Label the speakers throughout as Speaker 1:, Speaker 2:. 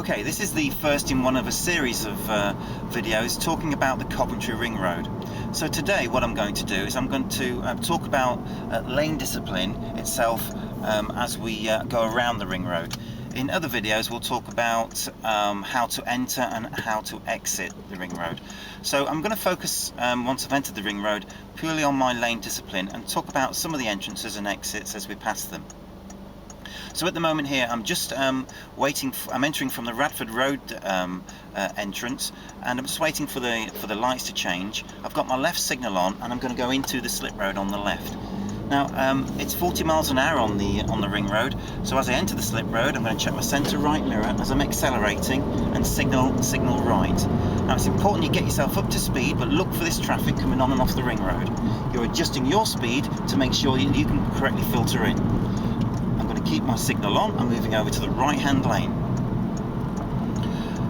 Speaker 1: Okay, this is the first in one of a series of videos talking about the Coventry Ring Road. So today what I'm going to do is I'm going to talk about lane discipline itself as we go around the ring road. In other videos we'll talk about how to enter and how to exit the ring road. So I'm going to focus, once I've entered the ring road, purely on my lane discipline and talk about some of the entrances and exits as we pass them. So at the moment here I'm just I'm entering from the Radford Road entrance, and I'm just waiting for the lights to change. I've got my left signal on and I'm going to go into the slip road on the left. Now it's 40 miles an hour on the ring road, so as I enter the slip road I'm going to check my centre right mirror as I'm accelerating and signal right. Now it's important you get yourself up to speed, but look for this traffic coming on and off the ring road. You're adjusting your speed to make sure you can correctly filter in. I'm going to keep my signal on. I'm moving over to the right hand lane.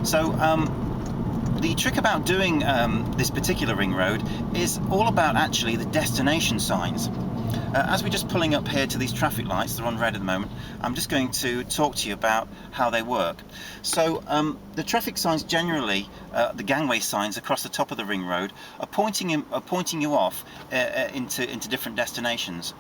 Speaker 1: So the trick about doing this particular ring road is all about actually the destination signs. As we're just pulling up here to these traffic lights, they're on red at the moment, I'm just going to talk to you about how they work. So the traffic signs generally, the gangway signs across the top of the ring road, are pointing you off into different destinations.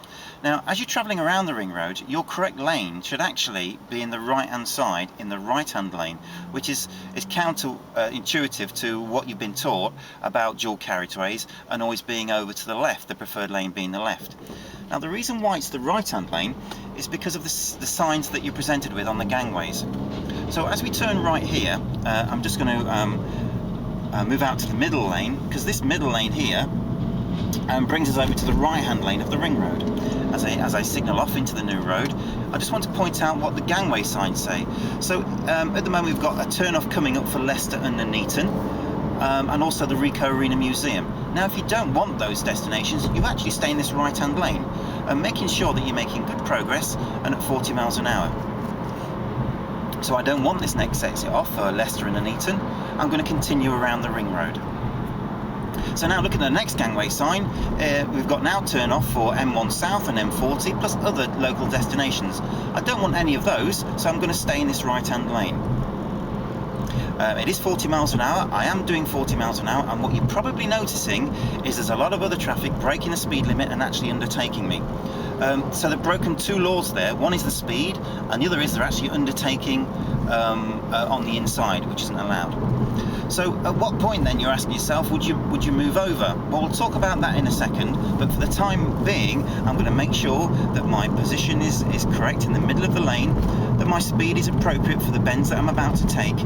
Speaker 1: Now as you're travelling around the ring road, your correct lane should actually be in the right hand side, in the right hand lane, which is counter-intuitive to what you've been taught about dual carriageways and always being over to the left, the preferred lane being the left. Now the reason why it's the right hand lane is because of the signs that you're presented with on the gangways. So as we turn right here, I'm just going to move out to the middle lane, because this middle lane here brings us over to the right hand lane of the ring road. As I signal off into the new road, I just want to point out what the gangway signs say. So at the moment we've got a turn off coming up for Leicester and Nuneaton, and also the Rico Arena Museum. Now if you don't want those destinations, you actually stay in this right hand lane, making sure that you're making good progress and at 40 miles an hour. So I don't want this next exit off for Leicester and Nuneaton. I'm going to continue around the ring road. So now looking at the next gangway sign, we've got now turn off for M1 South and M40 plus other local destinations. I don't want any of those, so I'm going to stay in this right hand lane. It is 40 miles an hour. I am doing 40 miles an hour, and what you're probably noticing is there's a lot of other traffic breaking the speed limit and actually undertaking me. So they've broken two laws there. One is the speed, and the other is they're actually undertaking on the inside, which isn't allowed. So at what point then, you're asking yourself, would you move over? Well, we'll talk about that in a second, but for the time being I'm going to make sure that my position is correct in the middle of the lane, that my speed is appropriate for the bends that I'm about to take,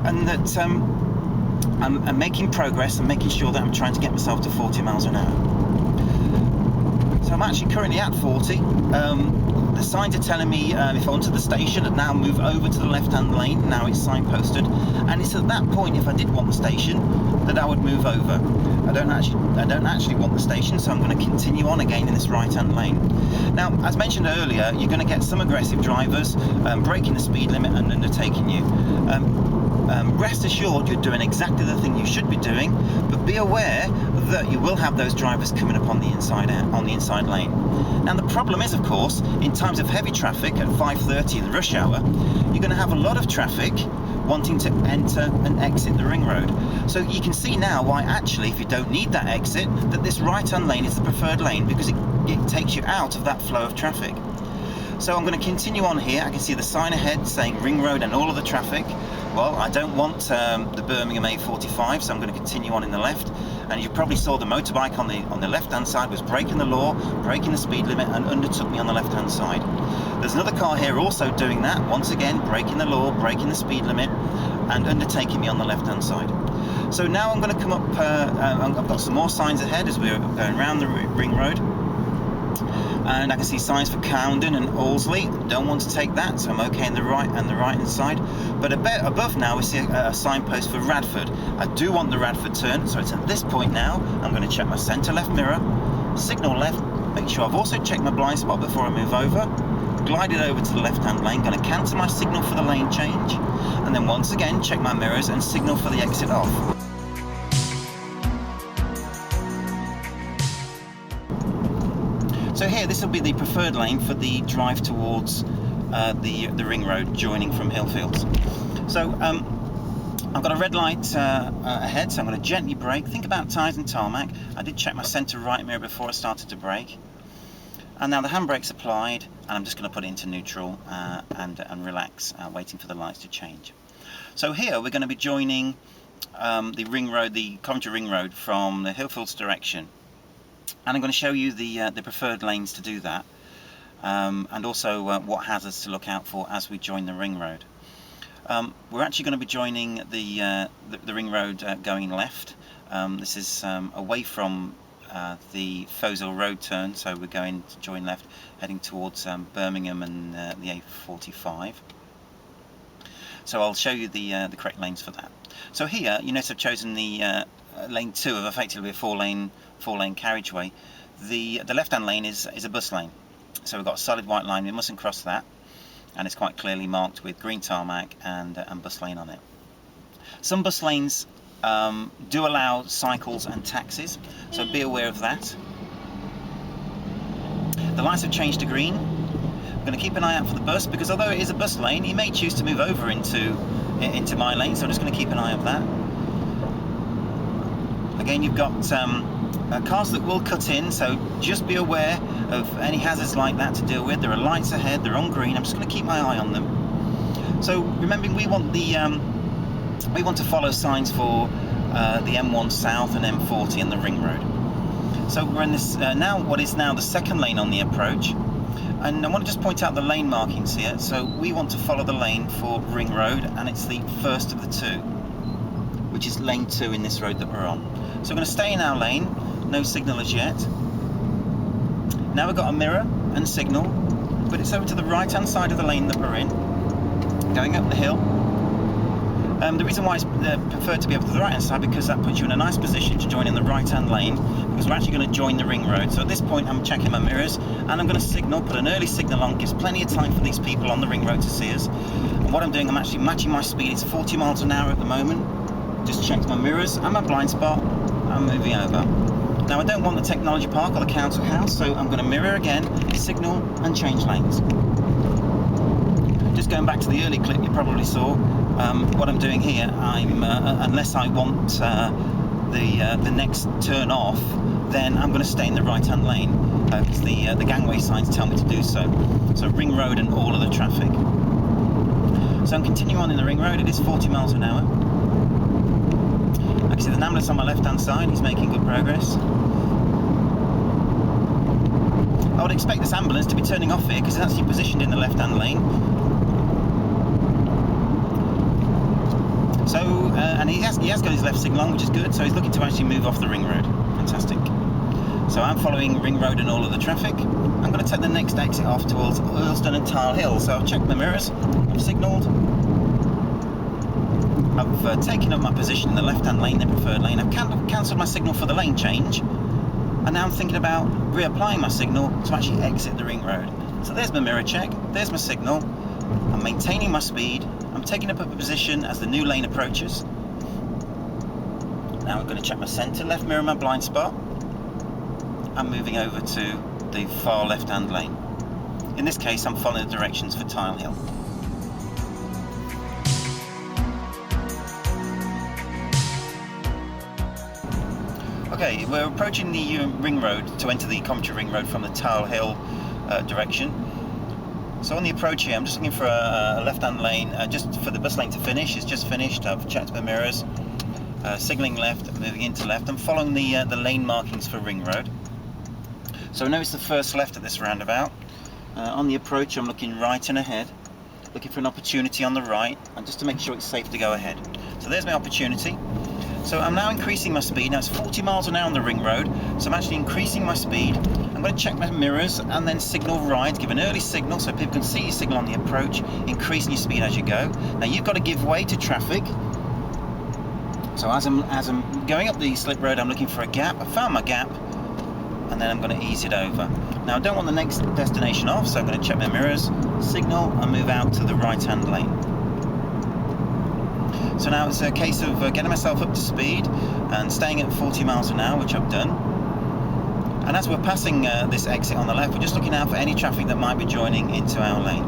Speaker 1: and that I'm making progress and making sure that I'm trying to get myself to 40 miles an hour. So I'm actually currently at 40. The signs are telling me if I went to the station, I'd now move over to the left-hand lane. Now it's signposted, and it's at that point, if I did want the station, that I would move over. I don't actually want the station, so I'm going to continue on again in this right-hand lane. Now, as mentioned earlier, you're going to get some aggressive drivers breaking the speed limit and undertaking you. Rest assured, you're doing exactly the thing you should be doing, but be aware that you will have those drivers coming up on the inside lane. Now the problem is, of course, in times of heavy traffic at 5:30 in rush hour, you're going to have a lot of traffic wanting to enter and exit the ring road. So you can see now why actually, if you don't need that exit, that this right hand lane is the preferred lane, because it takes you out of that flow of traffic. So I'm going to continue on here. I can see the sign ahead saying ring road and all of the traffic. Well, I don't want the Birmingham A45, so I'm going to continue on in the left. And you probably saw the motorbike on the left hand side was breaking the law, breaking the speed limit, and undertook me on the left hand side. There's another car here also doing that, once again breaking the law, breaking the speed limit, and undertaking me on the left hand side. So now I'm going to come up, I've got some more signs ahead as we're going around the ring road. And I can see signs for Cowden and Allesley. Don't want to take that, so I'm okay in the right hand side. But a bit above now we see a signpost for Radford. I do want the Radford turn, so it's at this point now I'm going to check my centre left mirror, signal left, make sure I've also checked my blind spot before I move over, glide it over to the left hand lane, going to cancel my signal for the lane change, and then once again check my mirrors and signal for the exit off. So here, this will be the preferred lane for the drive towards the ring road joining from Hillfields. So I've got a red light ahead, so I'm going to gently brake. Think about tyres and tarmac. I did check my centre right mirror before I started to brake. And now the handbrake's applied, and I'm just going to put it into neutral and relax, waiting for the lights to change. So here we're going to be joining the Ringroad, the Coventry Ringroad from the Hillfields direction. And I'm going to show you the preferred lanes to do that, and also what hazards to look out for as we join the Ringroad. We're actually going to be joining the Ringroad going left. This is away from the Foshill Road turn, so we're going to join left, heading towards Birmingham and the A45. So I'll show you the correct lanes for that. So here, you notice I've chosen the lane 2 of effectively a four lane carriageway. The left-hand lane is a bus lane, so we've got a solid white line. We mustn't cross that, and it's quite clearly marked with green tarmac and bus lane on it. Some bus lanes do allow cycles and taxis, so be aware of that. The lights have changed to green. I'm going to keep an eye out for the bus, because although it is a bus lane, he may choose to move over into my lane, so I'm just going to keep an eye on that. Again, you've got cars that will cut in, so just be aware of any hazards like that to deal with. There are lights ahead, they're on green. I'm just going to keep my eye on them. So remembering we want to follow signs for the M1 South and M40 and the Ringroad. So we're in this what is now the second lane on the approach, and I want to just point out the lane markings here. So we want to follow the lane for Ringroad, and it's the first of the two, which is lane 2 in this road that we're on. So we're going to stay in our lane, no signal as yet. Now we've got a mirror and signal, but it's over to the right hand side of the lane that we're in, going up the hill. The reason why it's preferred to be over to the right hand side, because that puts you in a nice position to join in the right hand lane, because we're actually going to join the Ringroad. So at this point I'm checking my mirrors, and I'm going to signal, put an early signal on, gives plenty of time for these people on the Ringroad to see us. And what I'm doing, I'm actually matching my speed. It's 40 miles an hour at the moment. Just checked my mirrors and my blind spot. I'm moving over. Now I don't want the technology park or the council house, so I'm going to mirror again, signal and change lanes. Just going back to the early clip you probably saw, what I'm doing here, unless I want the next turn off, then I'm going to stay in the right hand lane, because the gangway signs tell me to do so. So Ringroad and all of the traffic. So I'm continuing on in the Ringroad. It is 40 miles an hour. I can see the ambulance on my left hand side. He's making good progress. I would expect this ambulance to be turning off here, because it's actually positioned in the left hand lane. So, and he has got his left signal on, which is good, so he's looking to actually move off the Ringroad. Fantastic. So I'm following Ringroad and all of the traffic. I'm going to take the next exit off towards Earlston and Tile Hill. So I've checked my mirrors, I've signalled, I've taken up my position in the left-hand lane, the preferred lane. I've cancelled my signal for the lane change, and now I'm thinking about reapplying my signal to actually exit the Ringroad. So there's my mirror check, there's my signal. I'm maintaining my speed. I'm taking up a position as the new lane approaches. Now I'm going to check my centre, left mirror, my blind spot. I'm moving over to the far left-hand lane. In this case, I'm following the directions for Tile Hill. Okay, we're approaching the Ringroad to enter the Coventry Ringroad from the Tile Hill direction. So on the approach here, I'm just looking for a left-hand lane, just for the bus lane to finish. It's just finished. I've checked my mirrors, signalling left, moving into left. I'm following the lane markings for Ringroad. So now it's the first left at this roundabout. On the approach, I'm looking right and ahead, looking for an opportunity on the right, and just to make sure it's safe to go ahead. So there's my opportunity. So I'm now increasing my speed. Now it's 40 miles an hour on the Ringroad, so I'm actually increasing my speed. I'm going to check my mirrors and then signal right, give an early signal so people can see your signal on the approach, increasing your speed as you go. Now you've got to give way to traffic. So as I'm going up the slip road, I'm looking for a gap. I found my gap, and then I'm going to ease it over. Now I don't want the next destination off, so I'm going to check my mirrors, signal, and move out to the right-hand lane. So now it's a case of getting myself up to speed and staying at 40 miles an hour, which I've done. And as we're passing this exit on the left, we're just looking out for any traffic that might be joining into our lane.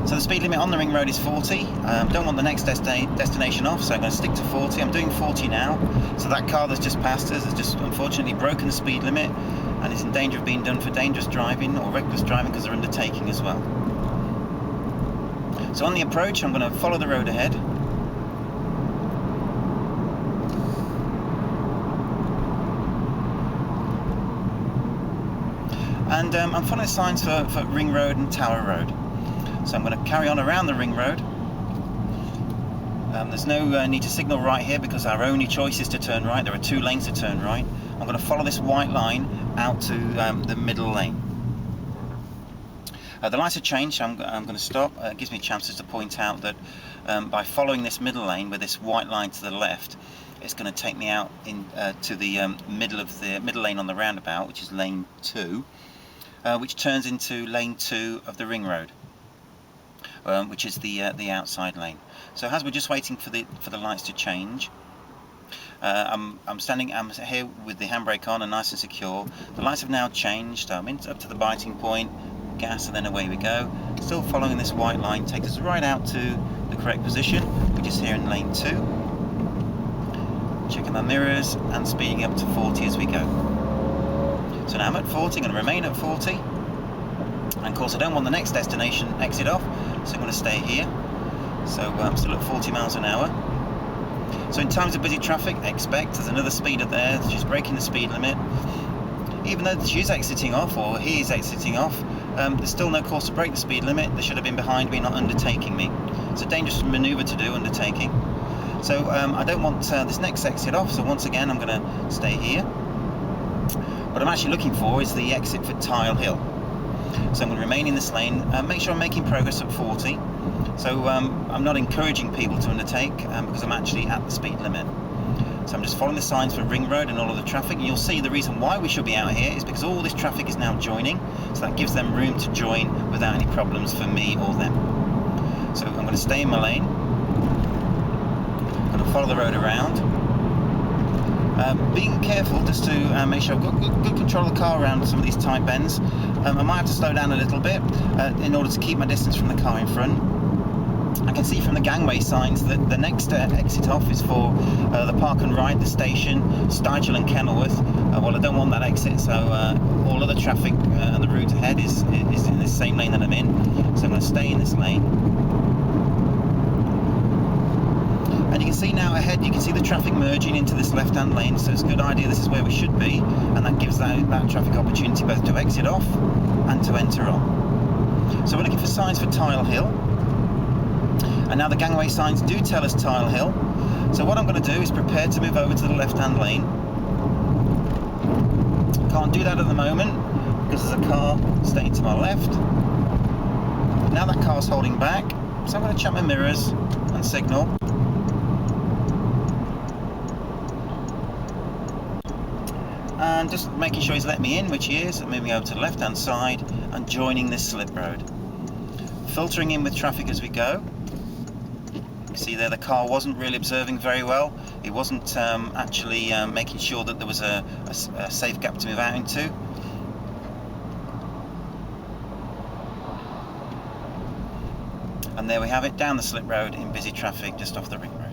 Speaker 1: So the speed limit on the ring road is 40. Don't want the next destination off, so I'm going to stick to 40. I'm doing 40 now. So that car that's just passed us has just unfortunately broken the speed limit and is in danger of being done for dangerous driving or reckless driving because they're undertaking as well. So on the approach, I'm going to follow the road ahead. And I'm following signs for Ring Road and Tower Road. So I'm going to carry on around the Ring Road. There's no need to signal right here because our only choice is to turn right. There are 2 lanes to turn right. I'm going to follow this white line out to the middle lane. The lights have changed, so I'm going to stop. It gives me chances to point out that by following this middle lane with this white line to the left, it's going to take me out to the middle lane on the roundabout, which is lane 2. Which turns into lane 2 of the Ring Road, which is the outside lane. So as we're just waiting for the lights to change, I'm here with the handbrake on and nice and secure. The lights have now changed. I'm up to the biting point, gas, and then away we go. Still following this white line takes us right out to the correct position, which is here in lane 2. Checking my mirrors and speeding up to 40 as we go. So now I'm at 40, I'm going to remain at 40, and of course I don't want the next destination exit off, so I'm going to stay here. So I'm still at 40 miles an hour. So in times of busy traffic, expect there's another speeder there, she's breaking the speed limit. Even though she's exiting off, or he is exiting off, there's still no cause to break the speed limit. They should have been behind me, not undertaking me. It's a dangerous manoeuvre to do, undertaking. So I don't want this next exit off, so once again I'm going to stay here. What I'm actually looking for is the exit for Tile Hill. So I'm going to remain in this lane, make sure I'm making progress at 40. So I'm not encouraging people to undertake because I'm actually at the speed limit. So I'm just following the signs for Ring Road and all of the traffic, and you'll see the reason why we should be out here is because all this traffic is now joining, so that gives them room to join without any problems for me or them. So I'm going to stay in my lane, I'm going to follow the road around. Being careful just to make sure I've got good control of the car around some of these tight bends. I might have to slow down a little bit in order to keep my distance from the car in front. I can see from the gangway signs that the next exit off is for the Park and Ride, the station, Stigel and Kenilworth. Well, I don't want that exit, so all other traffic and the route ahead is in the same lane that I'm in. So I'm going to stay in this lane. And you can see now ahead, you can see the traffic merging into this left-hand lane, so it's a good idea this is where we should be, and that gives that traffic opportunity both to exit off and to enter on. So we're looking for signs for Tile Hill, and now the gangway signs do tell us Tile Hill. So what I'm going to do is prepare to move over to the left-hand lane. Can't do that at the moment because there's a car staying to my left. Now that car's holding back, so I'm going to check my mirrors and signal. And just making sure he's let me in, which he is, and moving over to the left hand side and joining this slip road. Filtering in with traffic as we go. You see there the car wasn't really observing very well. It wasn't actually making sure that there was a safe gap to move out into. And there we have it, down the slip road in busy traffic just off the Ring Road.